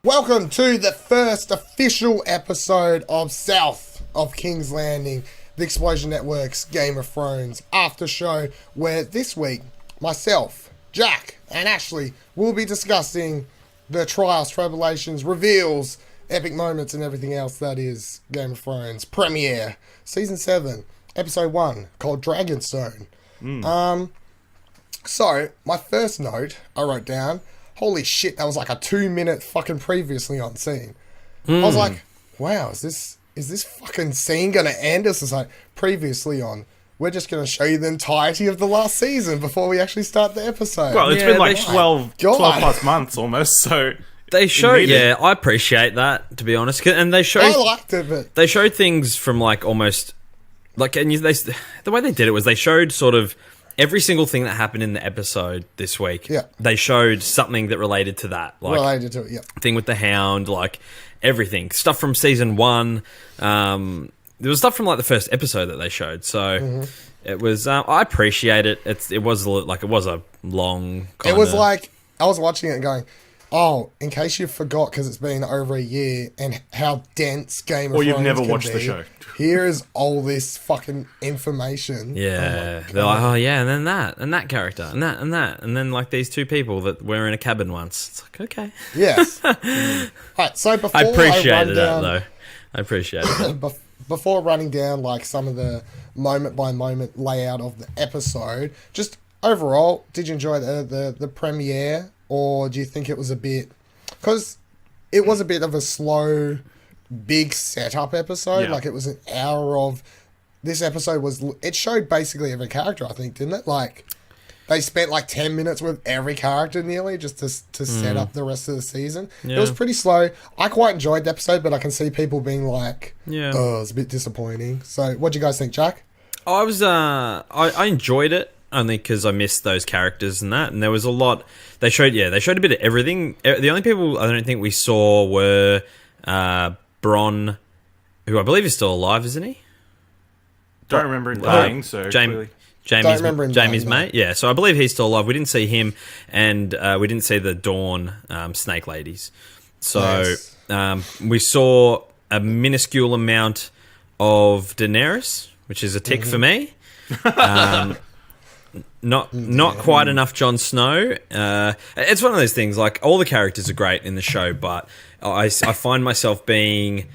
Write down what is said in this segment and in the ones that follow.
Welcome to the first official episode of South of King's Landing, the Explosion Network's Game of Thrones Aftershow, where this week, myself, Jack, and Ashley will be discussing the trials, tribulations, reveals, epic moments, and everything else that is Game of Thrones premiere, Season 7, Episode 1, called Dragonstone. So, my first note I wrote down, holy shit, that was like a 2-minute fucking previously on scene. I was like, wow, is this fucking scene going to end? It's like, previously on. We're just going to show you the entirety of the last season before we actually start the episode. Well, it's been like 12 plus months almost, so... They showed, yeah, I appreciate that, to be honest. And they showed... I liked it, but... They showed things from, like, almost... Like, and the way they did it was they showed sort of every single thing that happened in the episode this week. Yeah. They showed something that related to that. Like, related to it, yeah. Thing with the Hound, like, everything. Stuff from Season 1. There was stuff from, like, the first episode that they showed. So, it was... I appreciate it. It was a long... It was like... I was watching it and going... Oh, in case you forgot, because it's been over a year, and how dense Game of Thrones you've never can watched be, the show. Here is all this fucking information. Yeah. They're like, oh, yeah, and then that character, and that, and then, like, these two people that were in a cabin once. It's like, okay. Yes. All right, so before I appreciated that, though. I appreciated that. Before running down, like, some of the moment-by-moment layout of the episode, just overall, did you enjoy the premiere? Or do you think it was a bit... Because it was a bit of a slow, big setup episode. Yeah. Like, it was an hour of... This episode was... It showed basically every character, I think, didn't it? Like, they spent like 10 minutes with every character nearly just to set up the rest of the season. Yeah. It was pretty slow. I quite enjoyed the episode, but I can see people being like, oh, it's a bit disappointing. So, what do you guys think, Jack? I was... I enjoyed it. Only because I missed those characters and that, and there was a lot. They showed a bit of everything. The only people I don't think we saw were Bronn, who I believe is still alive, isn't he? Don't remember him dying. So Jamie's mate. Yeah, so I believe he's still alive. We didn't see him, and we didn't see the Dawn snake ladies. So we saw a minuscule amount of Daenerys, which is a tick for me. Not quite enough Jon Snow. It's one of those things, like, all the characters are great in the show, but I find myself being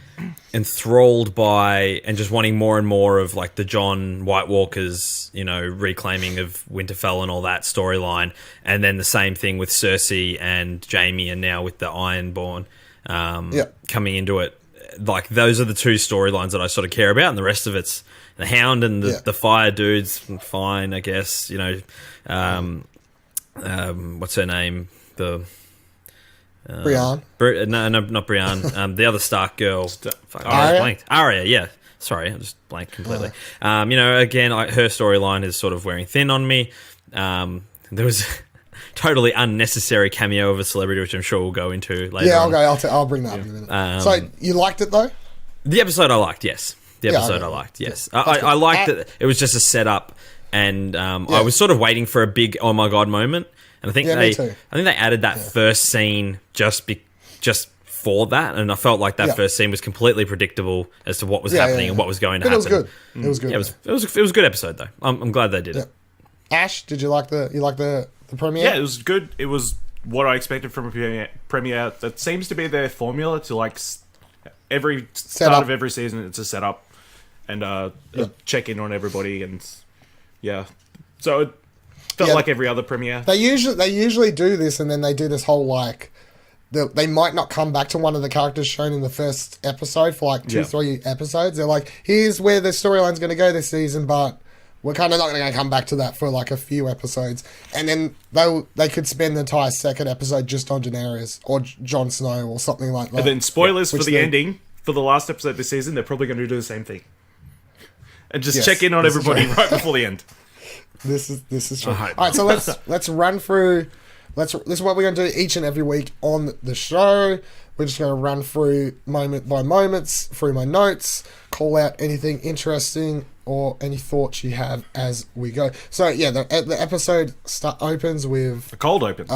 enthralled by and just wanting more and more of, like, the Jon White Walkers, reclaiming of Winterfell and all that storyline, and then the same thing with Cersei and Jaime, and now with the Ironborn coming into it. Like, those are the two storylines that I sort of care about, and the rest of it's the Hound and the Fire dudes, fine, I guess. What's her name? Brienne? No, not Brienne. The other Stark girl. Arya? Arya, yeah. Sorry, I just blanked completely. Again, her storyline is sort of wearing thin on me. There was... totally unnecessary cameo of a celebrity, which I'm sure we'll go into later. Yeah, okay, I'll bring that up in a minute. So, you liked it, though? The episode I liked, yes. I liked, yes. I liked that it was just a setup, and I was sort of waiting for a big oh my god moment, and I think they added that first scene just for that, and I felt like that first scene was completely predictable as to what was happening and what was going to happen. It was good. It was good. It was a good episode, though. I'm glad they did it. Ash, did you like the premiere? Yeah, it was good. It was what I expected from a premiere. That seems to be their formula to, like, every start of every season. It's a setup and check in on everybody, and so it felt like every other premiere. They usually do this, and then they do this whole, like, they might not come back to one of the characters shown in the first episode for like 2-3 episodes. They're like, here's where the storyline's going to go this season, but we're kind of not going to come back to that for like a few episodes. And then they could spend the entire second episode just on Daenerys or Jon Snow or something like that. And then spoilers for the ending, for the last episode this season, they're probably going to do the same thing. And just check in on everybody right before the end. This is true. All right, so let's run through... This is what we're going to do each and every week on the show. We're just going to run through moment by moments, through my notes, call out anything interesting or any thoughts you have as we go. So yeah, the episode opens with a cold open.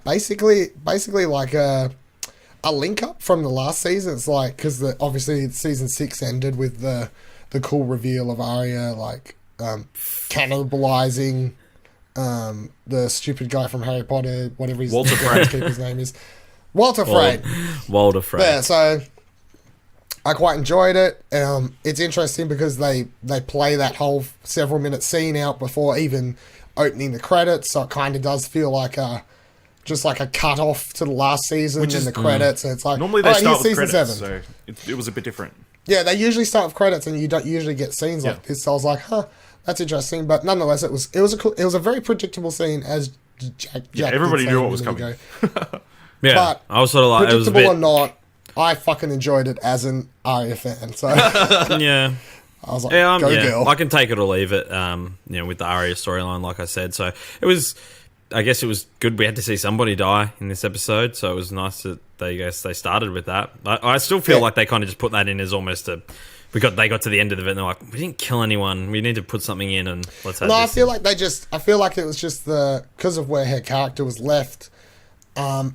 Basically like a a link up from the last season. It's like, because obviously season 6 ended with the cool reveal of Arya, like, cannibalizing the stupid guy from Harry Potter, whatever his name is. Walter Frey. Walter Frey. Yeah, so I quite enjoyed it. It's interesting because they play that whole several minute scene out before even opening the credits, so it kind of does feel like just like a cut off to the last season and the credits. And it's like, normally they start with credits, 7. so it was a bit different. Yeah, they usually start with credits, and you don't usually get scenes like this. So I was like, that's interesting. But nonetheless, it was a very predictable scene, as Jack everybody knew what was coming. Yeah, but I was sort of like, predictable it was or not, I fucking enjoyed it as an Arya fan. So yeah. I was like, go girl. I can take it or leave it, with the Arya storyline, like I said. So I guess it was good we had to see somebody die in this episode, so it was nice that they started with that. I still feel like they kind of just put that in as almost they got to the end of the event and they're like, we didn't kill anyone, we need to put something in and let's have this. I feel like it was just because of where her character was left.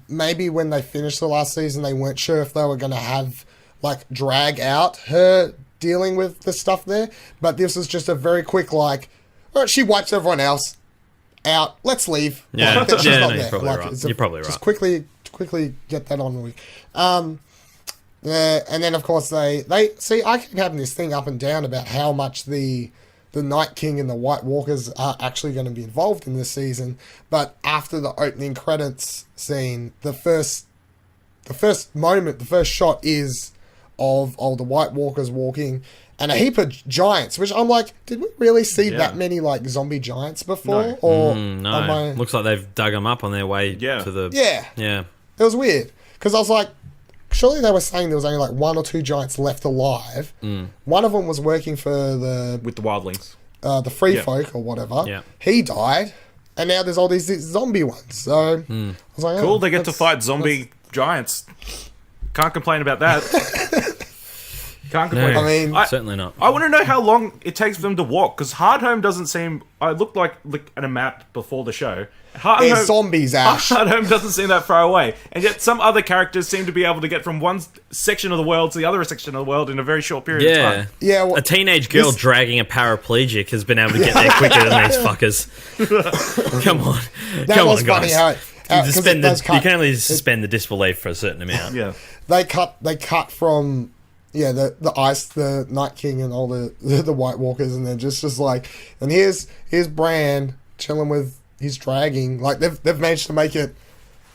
Maybe when they finished the last season, they weren't sure if they were going to have, like, drag out her dealing with the stuff there. But this was just a very quick, like, all right, she wipes everyone else out. Let's leave. Yeah, like, she's not there. You're probably right. You're probably right. Just quickly get that on with. And then, of course, they see, I keep having this thing up and down about how much the Night King and the White Walkers are actually going to be involved in this season. But after the opening credits scene, the first shot is of all the White Walkers walking and a heap of giants, which I'm like, did we really see that many, like, zombie giants before? No. Or no. Looks like they've dug them up on their way to the... Yeah. It was weird. Because I was like, surely they were saying there was only like 1 or 2 giants left alive. One of them was working for with the wildlings, the free folk or whatever. Yeah. He died, and now there's all these zombie ones. So I was like, cool. They get to fight zombie giants. Can't complain about that. Can't complain. No, I mean, certainly not. I want to know how long it takes for them to walk, because Hardhome doesn't seem... I looked like at a map before the show. There's zombies, Ash. Hardhome doesn't seem that far away. And yet some other characters seem to be able to get from one section of the world to the other section of the world in a very short period of time. Yeah, well, a teenage girl dragging a paraplegic has been able to get there quicker than these fuckers. Come on. That was guys. funny how You can only suspend the disbelief for a certain amount. Yeah. They cut from... Yeah, the Night King and all the White Walkers, and they're just like, and here's Bran chilling with his dragging. Like, they've managed to make it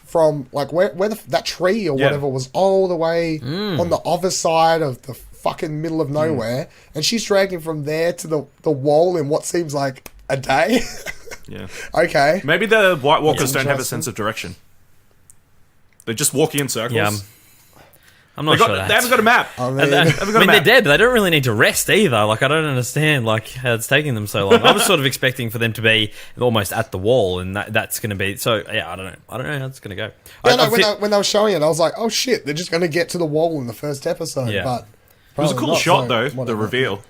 from, like, where that tree or whatever was all the way on the other side of the fucking middle of nowhere, and she's dragging from there to the wall in what seems like a day. Yeah. Okay. Maybe the White Walkers don't have a sense of direction. They're just walking in circles. Yeah. I'm not sure they haven't got a map. I mean, they're dead, but they don't really need to rest either. Like, I don't understand, like, how it's taking them so long. I was sort of expecting for them to be almost at the wall, and that's going to be... So, yeah, I don't know how it's going to go. Yeah, when they were showing it, I was like, oh, shit, they're just going to get to the wall in the first episode. Yeah. But it was a cool shot, though, the reveal.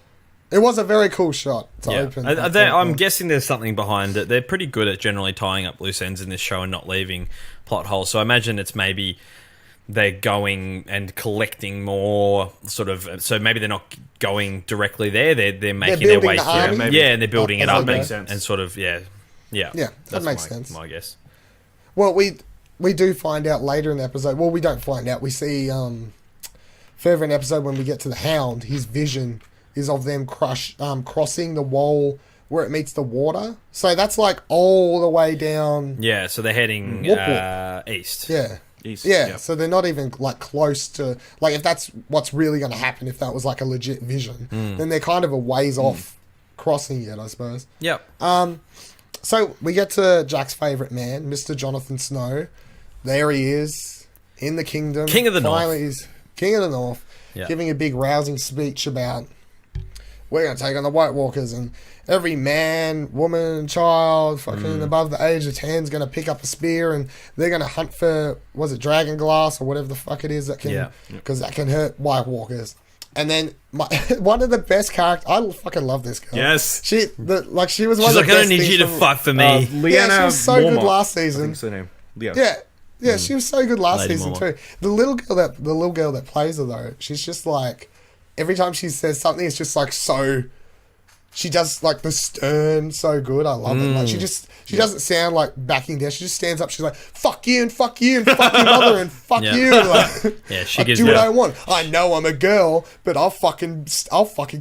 It was a very cool shot to open. I'm guessing there's something behind it. They're pretty good at generally tying up loose ends in this show and not leaving plot holes. So I imagine it's maybe... they're going and collecting more sort of... So maybe they're not going directly there. They're making their way through. And they're building it up. That makes sense. And sort of, Yeah, that makes sense. My guess. Well, we do find out later in the episode... Well, we don't find out. We see further in the episode when we get to the Hound, his vision is of them crossing the wall where it meets the water. So that's like all the way down... Yeah, so they're heading east. Yeah. East, yeah, so they're not even like close to, like, if that's what's really going to happen, if that was like a legit vision, then they're kind of a ways off crossing it, I suppose. Yep. So we get to Jack's favourite man, Mr. Jonathan Snow. There he is in the kingdom. King of the North. He's King of the North, giving a big rousing speech about we're going to take on the White Walkers, and every man, woman, child, fucking above the age of 10 is going to pick up a spear, and they're going to hunt for, was it dragon glass or whatever the fuck it is that can, because that can hurt White Walkers. And then one of the best characters, I fucking love this girl. Yes. She was one She's of like, the best I don't need things you to from- fight for me. Leanna yeah, she was so good Mormont, last I season. think's her name. Yeah. Yeah, she was so good last Lady season Mama. too. The little girl that plays her though, she's just like every time she says something, it's just like so. She does like the stern so good. I love it. Like she doesn't sound like backing down. She just stands up. She's like, "Fuck you and fuck you and fuck your mother and fuck you." Like, Yeah, she I gives do you what I want. I know I'm a girl, but I'll fucking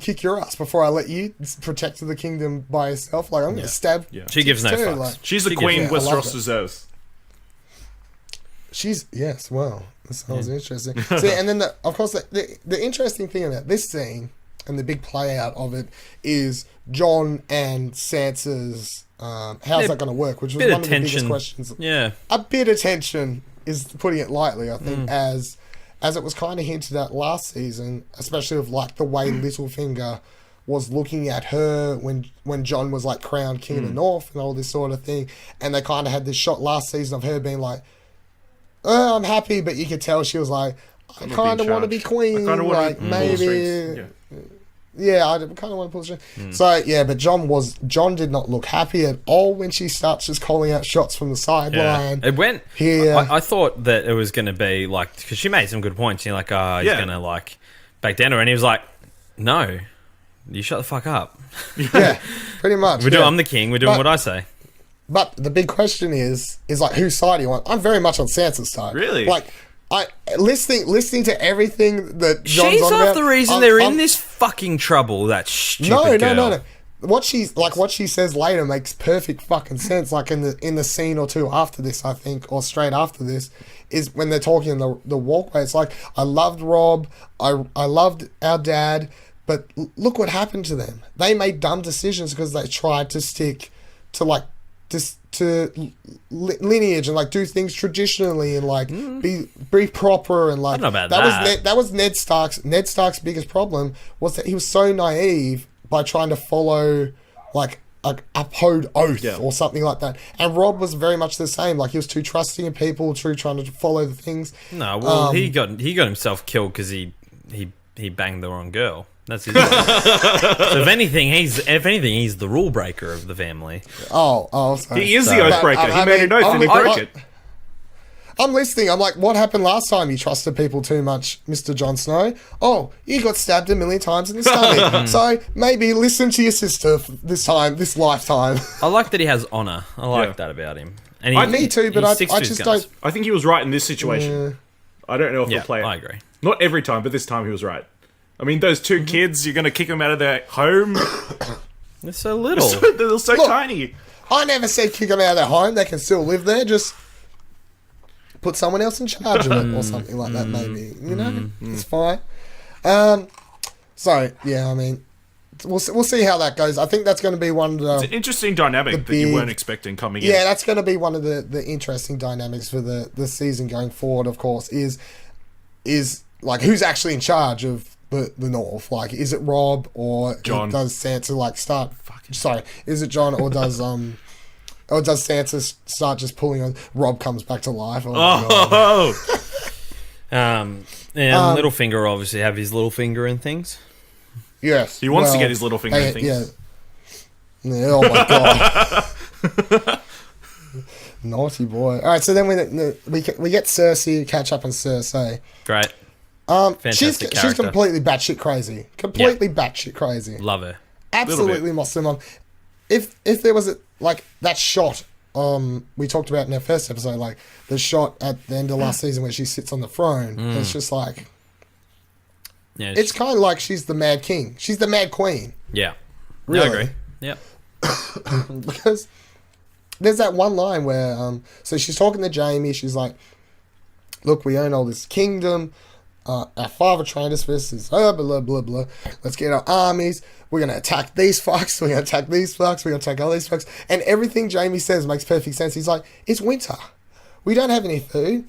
kick your ass before I let you protect the kingdom by yourself. Like I'm gonna stab. Yeah. She gives no too, fucks. like- She's the She queen gives- yeah, I love Westeros it. deserves. She's yes, well, that sounds interesting. See, and then of course the interesting thing about this scene and the big play out of it is Jon and Sansa's. How's that going to work? Which was Bit one of of the biggest tension. questions. Yeah. A bit of tension is putting it lightly. I think as it was kind of hinted at last season, especially of like the way Littlefinger was looking at her when Jon was like crowned king of the North and all this sort of thing, and they kind of had this shot last season of her being like, "Oh, I'm happy," but you could tell she was like, "I kind of want to be queen." I kind of like want to pull the maybe. strings. Yeah, I kind of want to pull the string. So yeah, but Jon did not look happy at all when she starts just calling out shots from the sideline. It went. Here. I thought that it was going to be like, because she made some good points. You're like, oh, he's Yeah. going to like back down to her, and he was like, no, you shut the fuck up. Yeah, pretty much. I'm the king. We're doing But- what I say. But the big question is like, whose side do you want? I'm very much on Sansa's side. Really? Like, listening to everything that Jon's She's on half about, the reason they're in this fucking trouble. That stupid girl. No. What she says later makes perfect fucking sense. Like in the scene or two after this, I think, or straight after this, is when they're talking in the walkway. It's like, I loved Rob, I loved our dad, but look what happened to them. They made dumb decisions because they tried to stick to like to lineage and like do things traditionally and like be proper and like I don't know about that. that was Ned Stark's biggest problem was that he was so naive by trying to follow like a code oath or something like that, and Rob was very much the same. Like he was too trusting in people, too trying to follow the things. No, well, he got himself killed because he banged the wrong girl. That's his. So if anything, he's the rule breaker of the family. Sorry. He is the oathbreaker. He made an oath and he broke it. I'm listening. I'm like, what happened last time you trusted people too much, Mr. Jon Snow? Oh, you got stabbed 1,000,000 times in the stomach. So maybe listen to your sister this lifetime. I like that he has honor. I like that about him. And Me too, but he I sticks to his just guns. don't. I think he was right in this situation. I don't know if Yeah, he'll play it. I agree. Not every time, but this time he was right. I mean, those two kids, you're going to kick them out of their home? They're so little. They're so Look. tiny. I never said kick them out of their home. They can still live there. Just put someone else in charge of it or something like that. Maybe it's fine. So yeah, I mean, we'll see how that goes. I think that's going to be one of the. It's an interesting dynamic that you weren't expecting coming in. Yeah, that's going to be one of the interesting dynamics for the season going forward. Of course, is like who's actually in charge of the North? Like, is it Rob or Jon? does Sansa like start? Sorry, is it Jon or does Sansa start just pulling on? Rob comes back to life. Oh, my God. And Littlefinger obviously have his little finger in things. Yes, He wants to get his little finger in things. Yeah. Oh my God. Naughty boy. All right, so then we get Cersei, catch up on Cersei. Great. She's character. completely batshit crazy. Completely batshit crazy. Love her. Absolutely lost her mum. If there was like that shot we talked about in our first episode, like the shot at the end of last season where she sits on the throne, it's just like Yeah, it's kind of like she's the Mad King. She's the Mad Queen. yeah. Really? I agree. Yep. Because there's that one line where so she's talking to Jaime, she's like, look, we own all this kingdom, our father trained us for this, blah blah blah blah, let's get our armies, we're gonna attack these fucks, we're gonna attack these fucks, we're gonna attack all these fucks, and everything Jaime says makes perfect sense. He's like, it's winter, we don't have any food,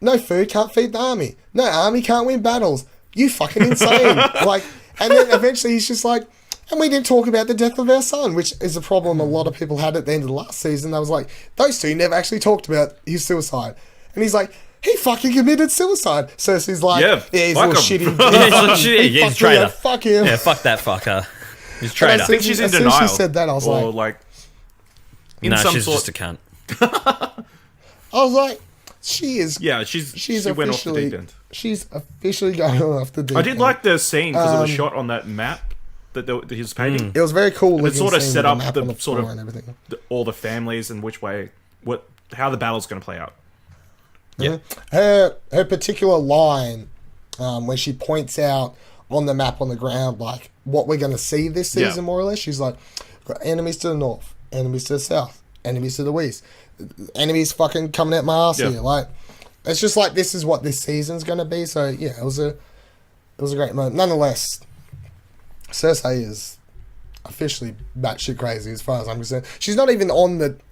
no food, can't feed the army, no army, can't win battles, you fucking insane. Like, and then eventually he's just like, and we didn't talk about the death of our son, which is a problem a lot of people had at the end of the last season. They was like, those two never actually talked about his suicide. And he's like, he fucking committed suicide. Cersei's like, Yeah, he's a fuck little him. shitty. Yeah, he's like, shit, he's a fucked me, traitor. fuck him. Yeah, fuck that fucker. He's a And traitor. I think she's in as soon as denial. she said that, I was or like, in No, some she's sort. just a cunt. I was like, she is. Yeah, she went off the deep end. She's officially going off the deep I end. did like the scene because it was shot on that map that he was painting. It was very cool. And it sort of set up the sort and everything. all the families and how the battle's going to play out. Yeah. Her particular line, where she points out on the map on the ground, like what we're going to see this season, more or less. She's like, got enemies to the north, enemies to the south, enemies to the west, enemies fucking coming at my ass here. Like, it's just like this is what this season's going to be. So yeah, it was a great moment. Nonetheless, Cersei is officially batshit crazy as far as I'm concerned. She's not even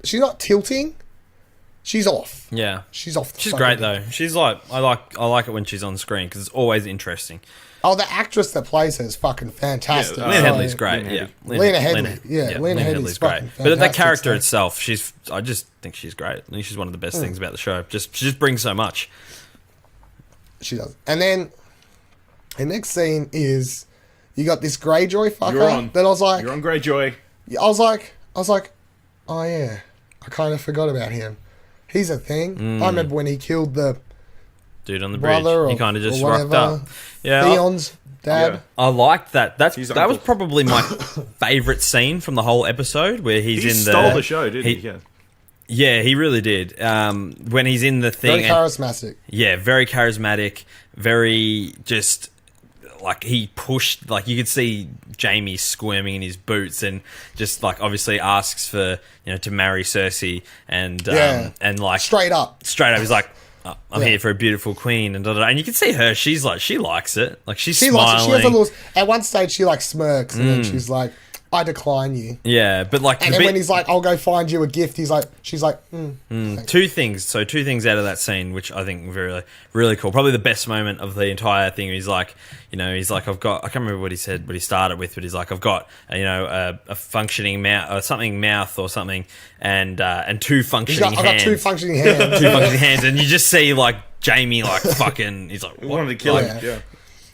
she's not tilting. She's off. Yeah, she's off. She's great though. She's like I like it when she's on screen because it's always interesting. Oh, the actress that plays her is fucking fantastic. Lena Headey's great. Lena Headey. Lena Headey's great. But that character itself, I just think she's great. I think she's one of the best things about the show. She just brings so much. She does. And then the next scene is you got this Greyjoy fucker that I was like, you're on Greyjoy. I was like, oh yeah, I kind of forgot about him. He's a thing. I remember when he killed the dude on the bridge. He kind of just rocked up. Yeah, Theon's dad. Yeah. I liked that. That was probably my favorite scene from the whole episode where he stole the show, didn't he? Yeah, he really did. When he's in the thing, very charismatic. Very charismatic. Very just like he pushed. Like you could see Jaime squirming in his boots, and just like obviously asks for to marry Cersei, and like straight up, he's like, I'm here for a beautiful queen, and and you can see her. She's like, she likes it. Like she's smiling. She has a little. At one stage, she like smirks, and then she's like, "I decline you." Yeah, but like, and then when he's like, "I'll go find you a gift," she's like, Two things. So two things out of that scene, which I think were very, really cool. Probably the best moment of the entire thing. He's like, I've got. I can't remember what he said, what he started with, but he's like, I've got, a functioning mouth, or something, and two functioning hands. I've got two functioning hands. Two functioning hands, and you just see like Jaime like fucking. He's like, wanted to kill him. Yeah.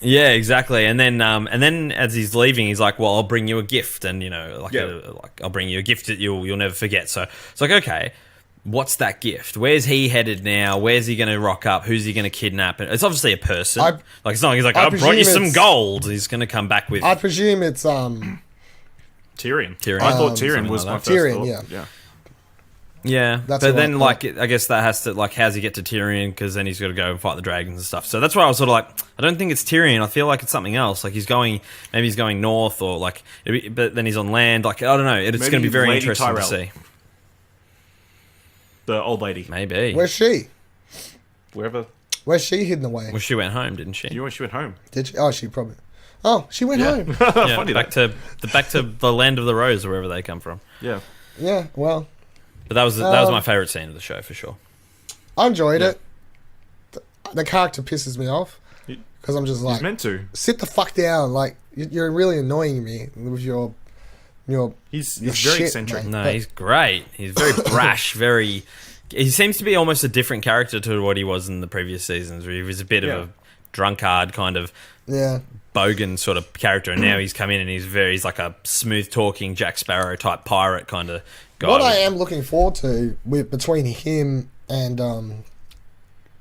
Yeah, exactly. And then as he's leaving, he's like, "Well, I'll bring you a gift, and I'll bring you a gift that you'll never forget." So it's like, okay, what's that gift? Where's he headed now? Where's he going to rock up? Who's he going to kidnap? It's obviously a person. It's not like he's like, I brought you some gold. He's going to come back with. I presume it's Tyrion. I thought Tyrion was my first thought. Yeah. Yeah, but then I guess that has to how's he get to Tyrion? Because then he's got to go and fight the dragons and stuff. So that's why I was sort of like, I don't think it's Tyrion. I feel like it's something else. Like maybe he's going north, or but then he's on land. Like I don't know. It's going to be very Lady interesting Tyrell. to see. The old lady, maybe. Where's she? Where's she hidden away? Well, she went home, didn't she? She went home. Did she? Oh, she probably. Oh, she went home. Yeah, funny back to the land of the rose, or wherever they come from. Yeah. Yeah. Well. But that was my favourite scene of the show for sure. I enjoyed it. The character pisses me off because I'm just like, he's meant to sit the fuck down. Like you're really annoying me with your. He's very eccentric. Mate. No, he's great. He's very brash. He seems to be almost a different character to what he was in the previous seasons, where he was a bit of a drunkard kind of bogan sort of character, and now he's come in and he's like a smooth talking Jack Sparrow type pirate kind of guy. What I am looking forward to between him and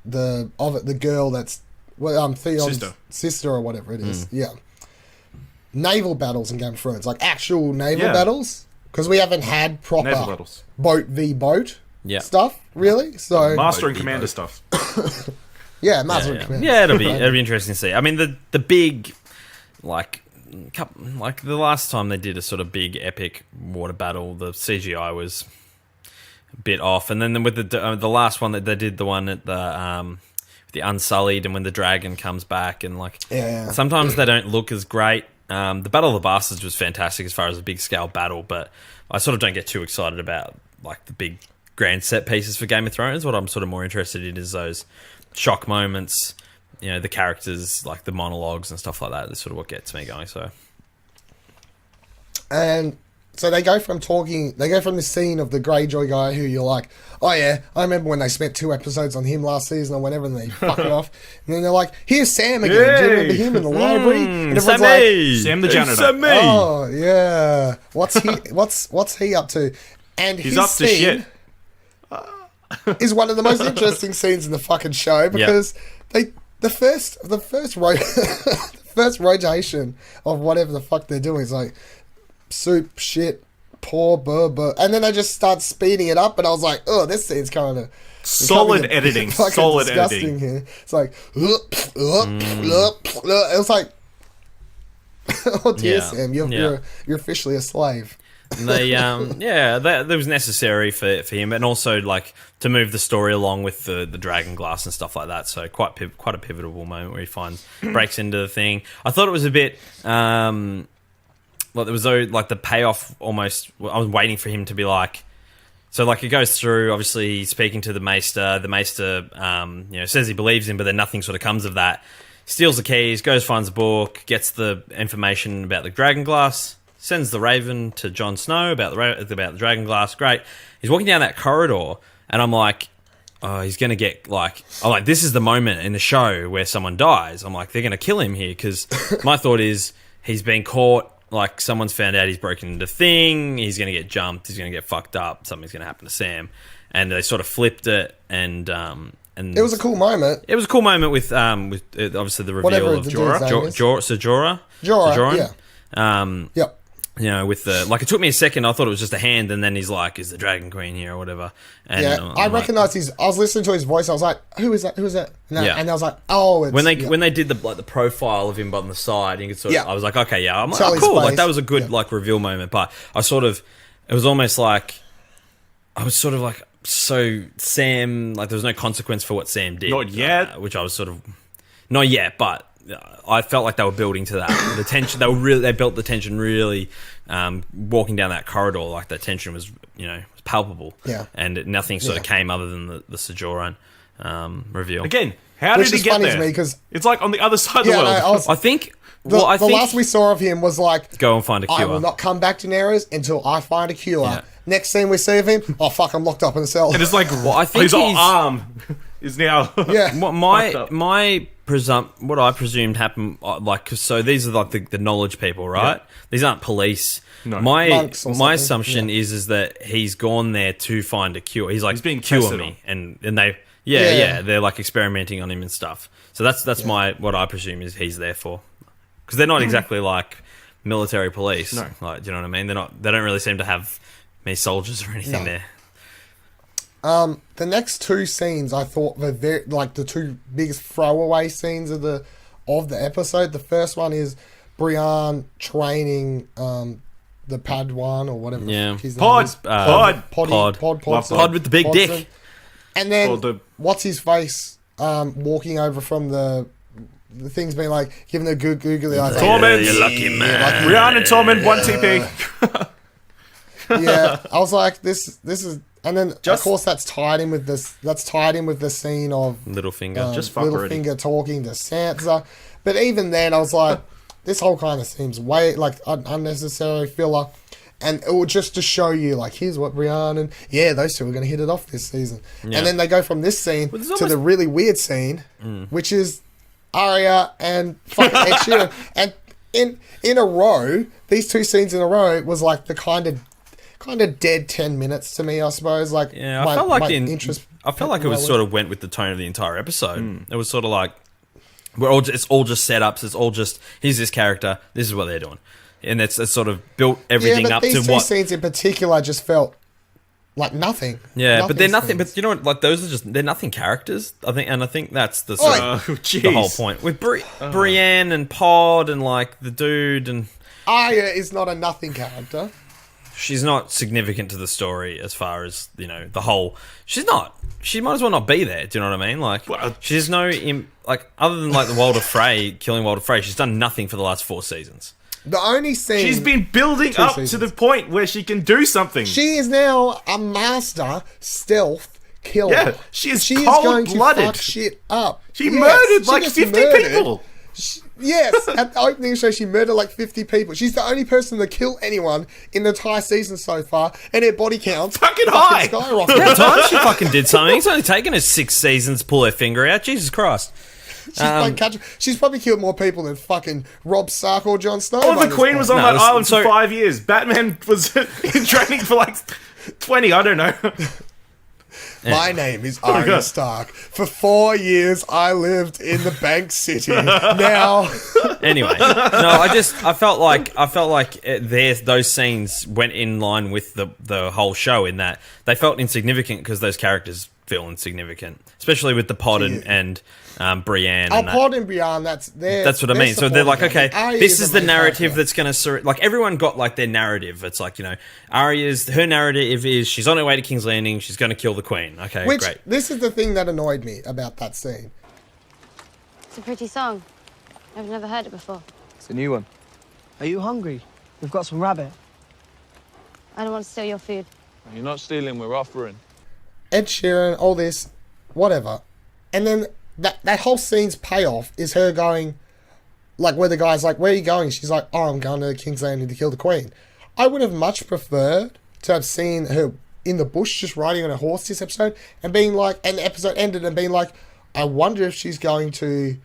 the girl that's Theon's sister or whatever it is, naval battles in Game of Thrones, like actual naval battles, because we haven't had proper naval battles, boat v boat stuff really. So Master and Commander stuff. Master and Commander. Yeah, it'll be interesting to see. I mean, the big like the last time they did a sort of big epic water battle, the CGI was a bit off, and then with the last one that they did, the one at the Unsullied, and when the dragon comes back, and sometimes they don't look as great. The Battle of the Bastards was fantastic as far as a big scale battle, but I sort of don't get too excited about like the big grand set pieces for Game of Thrones. What I'm sort of more interested in is those shock moments, the characters, like the monologues and stuff like that. That's sort of what gets me going. So they go from the scene of the Greyjoy guy who you're like, oh yeah, I remember when they spent 2 episodes on him last season or whenever, and they fuck it off. And then they're like, here's Sam again. Yay! Do you remember him in the library? And everyone's Sammy! Sam the janitor. Sammy! oh yeah, what's he up to? And he's up to shit. is one of the most interesting scenes in the fucking show because the first the first rotation of whatever the fuck they're doing is like soup, shit, pour, burr, and then they just start speeding it up, and I was like, oh, this scene's kind of solid editing, solid editing. Here. It's like, it was like, oh dear, Sam, you're officially a slave. They that was necessary for him, and also like to move the story along with the dragon glass and stuff like that. So quite a pivotal moment where he breaks into the thing. I thought it was a bit like there was like the payoff almost. I was waiting for him to be like. So, like, it goes through, obviously, he's speaking to the Maester. The Maester, says he believes him, but then nothing sort of comes of that. Steals the keys, goes, finds the book, gets the information about the dragon glass, sends the Raven to Jon Snow about the dragon glass. Great. He's walking down that corridor, and I'm like, oh, he's going to get, like... I'm like, this is the moment in the show where someone dies. I'm like, they're going to kill him here, because my thought is he's been caught. Like, someone's found out he's broken into the thing, he's going to get jumped, he's going to get fucked up, something's going to happen to Sam. And they sort of flipped it, and it was a cool moment. It was a cool moment with obviously the reveal of Jorah. Jorah, yeah. You know, with the... Like, it took me a second, I thought it was just a hand, and then he's like, is the Dragon Queen here, or whatever. And I recognised I was listening to his voice, I was like, who is that? And I was like, oh, it's... When they did the profile of him on the side, you could sort of... I was like, okay, I'm like, Charlie's cool. place. Like, that was a good, like, reveal moment, but I sort of... It was almost like... I was sort of like, so Sam... Like, there was no consequence for what Sam did. Not yet. Which I was sort of... Not yet, but... I felt like they were building to that. The tension, they built the tension really, walking down that corridor. Like the tension was, palpable. Yeah. And nothing sort of came other than the Sojourn reveal. Again, how did he get there? To me, 'cause it's like on the other side of the world. I think the last we saw of him was like, go and find a cure. I will not come back to Daenerys until I find a cure. Yeah. Next scene we see of him, oh fuck, I'm locked up in a cell. And it's like, I think his arm is now. Yeah. What I presumed happened, like, so these are like the knowledge people, right? Yeah. These aren't police. No. My assumption is that he's gone there to find a cure. He's like, he's being cure me, and they, they're like experimenting on him and stuff. So that's what I presume is he's there for, because they're not exactly like military police. No, like, do you know what I mean? They don't really seem to have many soldiers or anything there. The next two scenes I thought were very, like, the two biggest throwaway scenes of the episode. The first one is Brienne training the Padawan or whatever. Yeah, Pod with the big dick. And then what's his face walking over from the thing's been like giving a googly eyes. Torment, you lucky man. Brienne and Torment 1 TP. Yeah, I was like, this is. And then, of course, that's tied in with this. That's tied in with the scene of Littlefinger, Littlefinger talking to Sansa. But even then, I was like, this whole kind of seems way like unnecessary filler, and it was just to show you, like, here's what Brienne and those two are going to hit it off this season. Yeah. And then they go from this scene to the really weird scene, which is Arya and fucking Ed Sheeran, and in a row, these two scenes in a row was like the kind of dead 10 minutes to me, I suppose. Like, I felt like it was sort of went with the tone of the entire episode. It was sort of like it's all just setups. It's all just, here's this character, this is what they're doing, and it's sort of built everything up to what. These two scenes in particular just felt like nothing. Yeah, but they're nothing. But you know what? Like, those are they're nothing characters. I think that's the sort of the whole point with Brienne and Pod and like the dude and Arya is not a nothing character. She's not significant to the story as far as, the whole... She's not. She might as well not be there, do you know what I mean? Like, she's no... other than, like, killing Walder Frey, she's done nothing for the last 4 seasons. The only scene... She's been building up to the point where she can do something. She is now a master stealth killer. Yeah, she is going to cold-blooded. fuck shit up. She murdered, like, 50 people. Yes, at the opening show, she murdered like 50 people. She's the only person to kill anyone in the entire season so far, and her body count's fucking high. Skyrocketed. How time she fucking did something? It's only taken her 6 seasons to pull her finger out. Jesus Christ. She's probably killed more people than fucking Robb Stark or Jon Snow. Oliver Queen was on that island for 5 years. Batman was in training for like 20, I don't know. My name is Arya Stark. For 4 years, I lived in the Bank City. Now, Anyway, no, I felt like those scenes went in line with the whole show in that they felt insignificant because those characters feel insignificant, especially with the Pod and Brienne. and Pod and Brienne, that's what I mean. So they're like, okay, this is the narrative that's going to... Like, everyone got, like, their narrative. It's like, her narrative is she's on her way to King's Landing, she's going to kill the Queen. Okay, great. This is the thing that annoyed me about that scene. It's a pretty song. I've never heard it before. It's a new one. Are you hungry? We've got some rabbit. I don't want to steal your food. You're not stealing, we're offering. Ed Sheeran, all this, whatever. And then that whole scene's payoff is her going, like, where the guy's like, where are you going? She's like, oh, I'm going to King's Landing to kill the Queen. I would have much preferred to have seen her in the bush just riding on a horse this episode and being like, and the episode ended and being like, I wonder if she's going to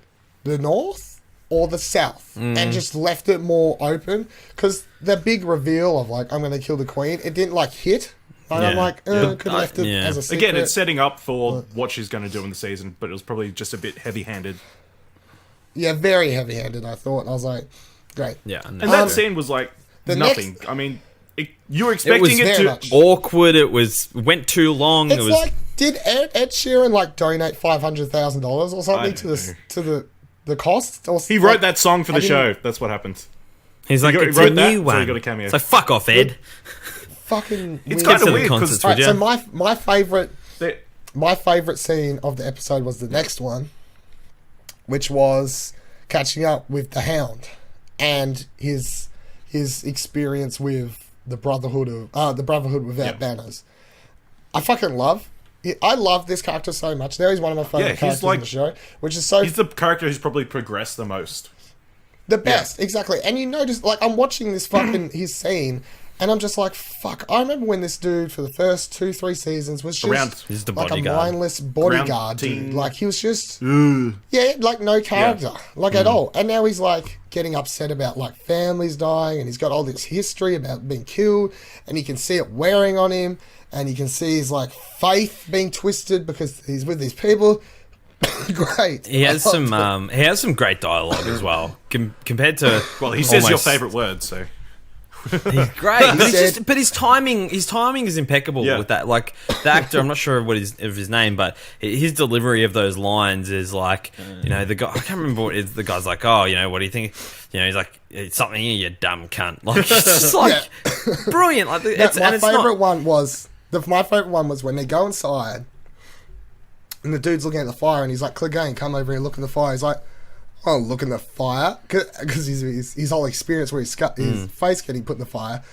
the north or the south, and just left it more open, because the big reveal of like, I'm going to kill the Queen, it didn't like hit. And I'm like, could have left it as a secret. Again, it's setting up for what she's going to do in the season, but it was probably just a bit heavy-handed. Yeah, very heavy-handed, I thought. I was like, great. Yeah, and that scene was like nothing. I mean, you were expecting it to... Much awkward. It went too long. It's like, did Ed Sheeran like donate $500,000 or something to the cost? Or he wrote that song for the show. That's what happened. He's like, it's a new one. So he got a cameo. So fuck off, Ed. Fucking it's weird. kind of weird because so my favorite scene of the episode was the next one, which was catching up with the Hound and his experience with the Brotherhood without banners. I love this character so much. Now he's one of my favorite characters in the show, which is so... He's the character who's probably progressed the most. The best, exactly. And you notice, like, I'm watching this fucking, his scene, and I'm just like, fuck. I remember when this dude, for the first 2-3 seasons, was just he's the like bodyguard. a mindless bodyguard dude. Like, he was just, like, no character, at all. And now he's, like, getting upset about, like, families dying, and he's got all this history about being killed, and you can see it wearing on him, and you can see his, like, faith being twisted because he's with these people. Great. He has some great dialogue as well, compared to... Well, he says your favourite word, so... He's great, but his timing is impeccable with that. Like, the actor, I'm not sure of his name, but his delivery of those lines is like, the guy, I can't remember what it is. The guy's like, oh, what do you think? He's like, it's something, you dumb cunt. Like, it's just like brilliant. Like, my favourite one was when they go inside and the dude's looking at the fire and he's like, Clegane, come over here and look in the fire. He's like, oh, look in the fire, because his whole experience where his face getting put in the fire,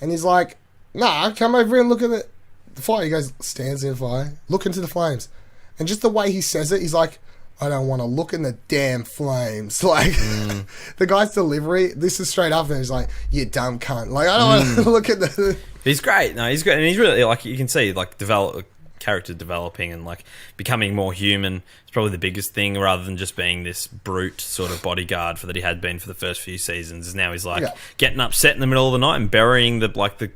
and he's like, nah, come over here and look at the fire. He goes, stands in the fire, look into the flames, and just the way he says it, he's like, I don't want to look in the damn flames. Like, the guy's delivery, this is straight up, and he's like, you dumb cunt. Like, I don't want to look at the... He's great. No, he's great, and he's really, like, you can see, like, character developing and like becoming more human. It's probably the biggest thing, rather than just being this brute sort of bodyguard that he had been for the first few seasons. Is now he's like getting upset in the middle of the night and burying the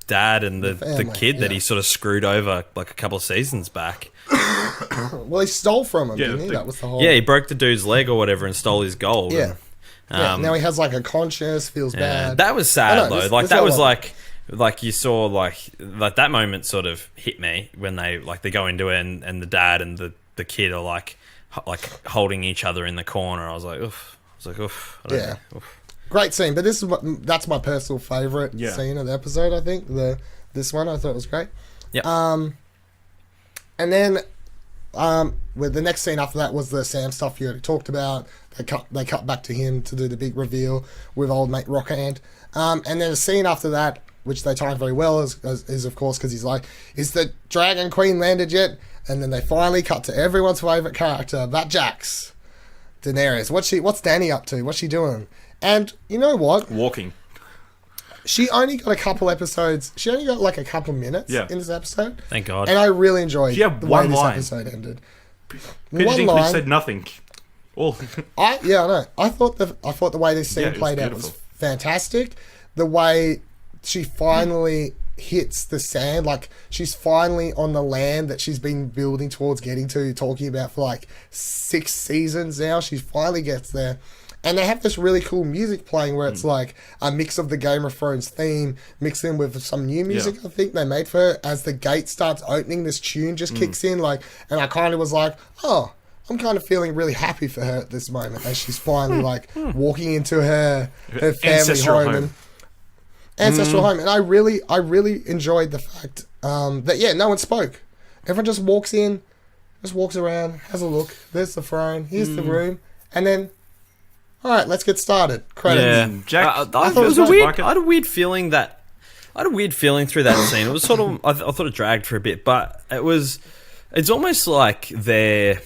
dad and the kid that he sort of screwed over like a couple of seasons back. Well, he stole from him, didn't he? That was the whole... Yeah, he broke the dude's leg or whatever and stole his gold. Yeah. Now he has like a conscience, feels bad. That was sad though. That was like you saw like that moment sort of hit me when they go into it and the dad and the kid are like holding each other in the corner. I was like, oof. I don't know. Oof. Great scene, but that's my personal favourite scene of the episode. I think this one I thought was great. Yeah. And then with the next scene after that was the Sam stuff you already talked about. They cut back to him to do the big reveal with old mate Rockhand. And then a scene after that, which they timed very well, is of course because he's like, is the Dragon Queen landed yet? And then they finally cut to everyone's favourite character, that Jax, Daenerys. What's Dany up to? What's she doing? And you know what? Walking. She only got a couple episodes. She only got like a couple minutes in this episode. Thank God. And I really enjoyed the way this line. episode ended. Peter Dinklage said nothing. I know. I thought the way this scene played out was fantastic. The way she finally hits the sand. Like, she's finally on the land that she's been building towards getting to, talking about for like 6 seasons now. She finally gets there. And they have this really cool music playing where it's like a mix of the Game of Thrones theme mixed in with some new music I think they made for her. As the gate starts opening, this tune just kicks in, like, and I kind of was like, oh, I'm kind of feeling really happy for her at this moment as she's finally like walking into her family Ancestral home. Ancestral home. And I really enjoyed the fact that no one spoke. Everyone just walks in, just walks around, has a look. There's the throne, here's the room, and then, all right, let's get started. Credits. Yeah, Jack, I thought it was a weird. I had a weird feeling through that scene. It was sort of, I thought it dragged for a bit, but it's almost like I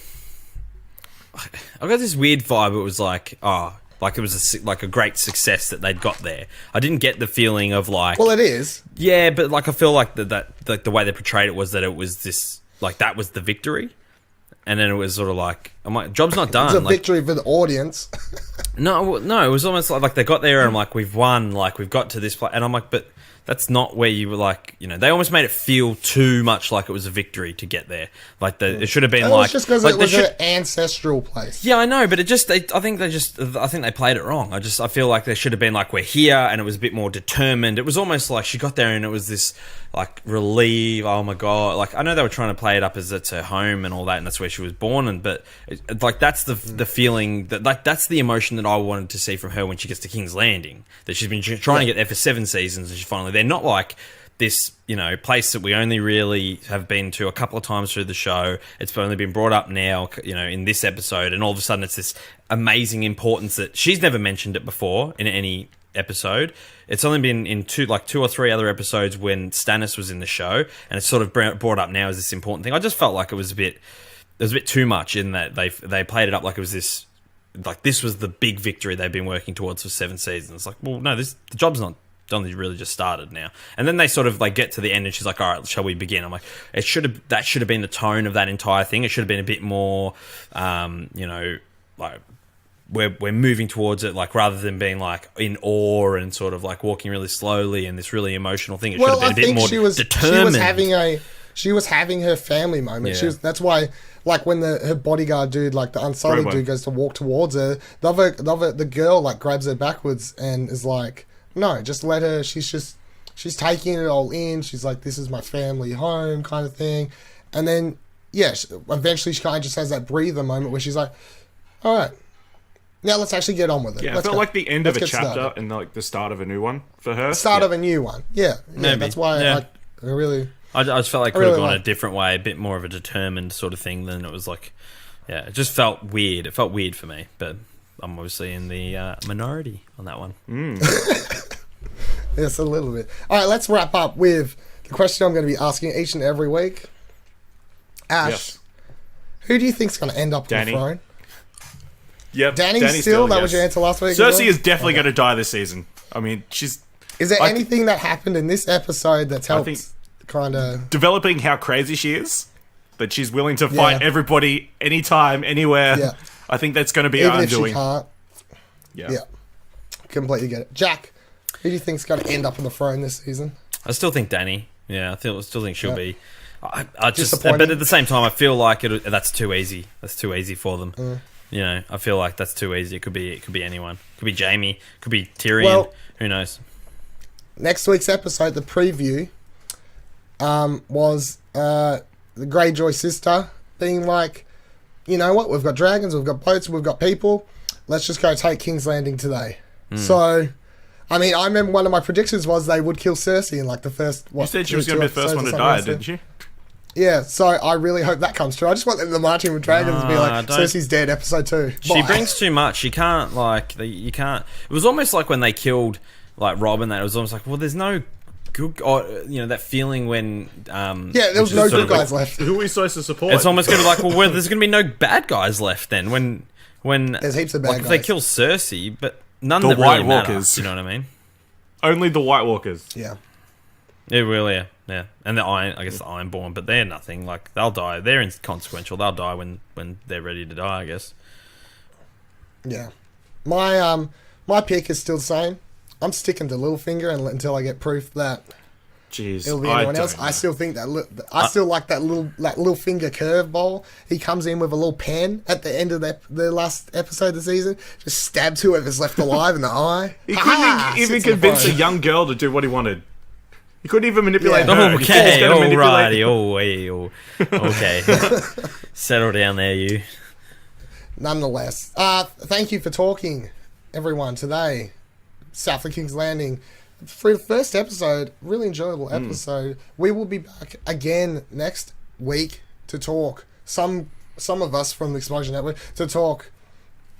got this weird vibe. It was like, like it was like a great success that they'd got there. I didn't get the feeling of like, well, it is. Yeah, but like I feel like that like the way they portrayed it was that it was this, like, that was the victory. And then it was sort of like, I'm like, job's not done. It's a victory for the audience. No, it was almost like they got there and I'm like, we've won, like we've got to this place. And I'm like, but that's not where you were, like, you know, they almost made it feel too much like it was a victory to get there. Like it should have been like, it's just because it was an ancestral place. Yeah, I know, but I think they played it wrong. I feel like they should have been like, we're here, and it was a bit more determined. It was almost like she got there and it was this like relief. Oh my god! Like, I know they were trying to play it up as it's her home and all that, and that's where she was born. But like that's the feeling that, like, that's the emotion that I wanted to see from her when she gets to King's Landing. That she's been trying to get there for 7 seasons, and she's finally there. Not like this, you know, place that we only really have been to a couple of times through the show. It's only been brought up now, you know, in this episode, and all of a sudden it's this amazing importance that she's never mentioned it before in any episode. It's only been in 2 or 3 other episodes when Stannis was in the show, and it's sort of brought up now as this important thing. I just felt like it was a bit too much in that they played it up like it was this, like this was the big victory they've been working towards for 7 seasons. It's like, well, no, the job's not only really just started now. And then they sort of like get to the end and she's like, all right, shall we begin? I'm like, that should have been the tone of that entire thing. It should have been a bit more, you know, like we're moving towards it, like, rather than being like in awe and sort of like walking really slowly and this really emotional thing. It should have been a bit more determined. She was having her family moment. Yeah. That's why, like, when her bodyguard dude, like the Unsullied dude, goes to walk towards her, the girl like grabs her backwards and is like, no, just let her. She's taking it all in. She's like, this is my family home kind of thing. And then, eventually she kind of just has that breather moment where she's like, all right, now let's actually get on with it. Yeah, it felt like the end of a chapter and like the start of a new one for her. Start of a new one. Yeah. Maybe. That's why I really... I just felt like it could have gone a different way, a bit more of a determined sort of thing than it was like... Yeah, it just felt weird. It felt weird for me, but I'm obviously in the minority on that one. Yes, a little bit. All right, let's wrap up with the question I'm going to be asking each and every week. Ash, who do you think's going to end up on the throne? Yep, Danny still? That was your answer last week? Cersei is definitely going to die this season. I mean, she's... Is there anything that happened in this episode that's helped kind of... Developing how crazy she is, that she's willing to fight everybody, anytime, anywhere. Yeah. I think that's going to be even her if undoing. She can't. Yeah. Completely get it. Jack, who do you think's going to end up on the throne this season? I still think Danny. Yeah, I still think she'll be. I just, but at the same time, I feel like that's too easy. That's too easy for them. You know, I feel like that's too easy. It could be anyone. It could be Jaime. It could be Tyrion. Well, who knows? Next week's episode, the preview, was the Greyjoy sister being like, you know what? We've got dragons, we've got boats, we've got people. Let's just go take King's Landing today. So, I mean, I remember one of my predictions was they would kill Cersei in like the first... You said she was going to be the first one to die, didn't you? Yeah, so I really hope that comes true. I just want them to march in with dragons and be like, Cersei's dead, episode 2. She brings too much. She can't, like... You can't... It was almost like when they killed, like, Rob and that. It was almost like, well, there's no good... you know, that feeling when... there was no good guys left. Who are we supposed to support? It's almost going to be like, well, there's going to be no bad guys left then. When there's heaps of bad guys. If they kill Cersei, but none that really matter. You know what I mean? Only the White Walkers. Yeah. Yeah, really, yeah. And the Ironborn, but they're nothing. Like, they'll die. They're inconsequential. They'll die when they're ready to die, I guess. Yeah. My pick is still the same. I'm sticking to Littlefinger until I get proof that Jeez, it'll be anyone else. I still think that I still like that little finger curveball. He comes in with a little pen at the end of the last episode of the season, just stabs whoever's left alive in the eye. He couldn't even convince a young girl to do what he wanted. He couldn't even manipulate her. Okay, alrighty, okay. Settle down there, you. Nonetheless, thank you for talking, everyone, today. South of King's Landing. For the first episode, really enjoyable episode. We will be back again next week to talk. Some of us from the Explosion Network to talk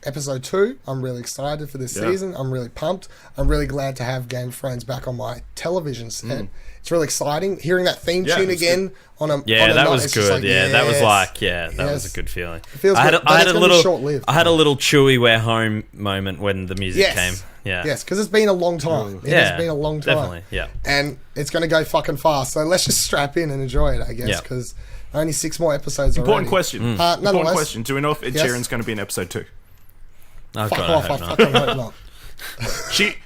episode 2. I'm really excited for this season. I'm really pumped. I'm really glad to have Game of Thrones back on my television set. It's really exciting hearing that theme tune again on a that was it's good. like, That was like that was a good feeling. It feels I had a little short-lived. I had a little Chewie we're home moment when the music came. Yeah. Yes, because it's been a long time. It has been a long time. Definitely, yeah. And it's going to go fucking fast. So let's just strap in and enjoy it, I guess, because only 6 more episodes Important already. question. Important question. Do we know if Ed Sheeran's going to be in episode 2? Oh, Fuck God, off, I fucking hope not.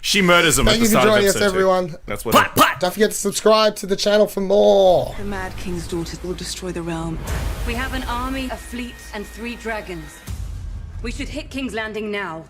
She murders him at Thank the you for start of joining us, episode 2. everyone. That's what. Don't forget to subscribe to the channel for more. The Mad King's daughters will destroy the realm. We have an army, a fleet, and 3 dragons. We should hit King's Landing now.